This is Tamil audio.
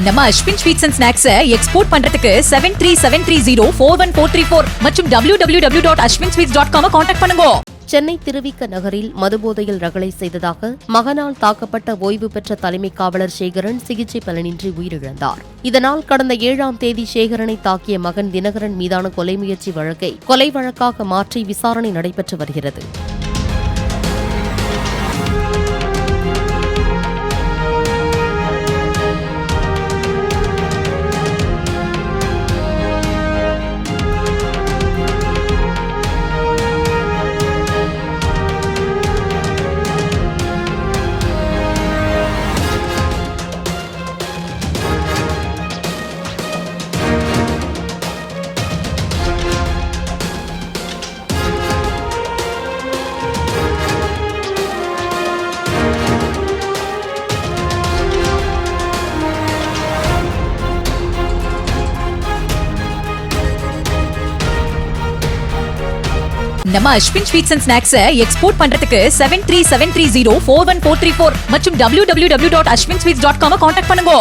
நம்ம Ashwin sweets and snacks export பண்றதுக்கு 7373041434 மற்றும் www.ashwinsweets.com கான்டாக்ட் பண்ணுங்க. சென்னை திருவிக நகரில் மதுபோதையில் ரகளை செய்ததாக மகனால் தாக்கப்பட்ட ஓய்வு பெற்ற தலைமை காவலர் சேகரன் சிகிச்சை பலனின்றி உயிரிழந்தார். இதனால் கடந்த 7ஆம் தேதி சேகரனை தாக்கிய மகன் தினகரன் மீதான கொலை முயற்சி வழக்கை கொலை வழக்காக மாற்றி விசாரணை நடைபெற்று வருகிறது. நம்ம Ashwin sweets and snacks export பண்றதுக்கு 7373041434 மற்றும் www.ashwinsweets.com கான்டாக்ட் பண்ணுங்க.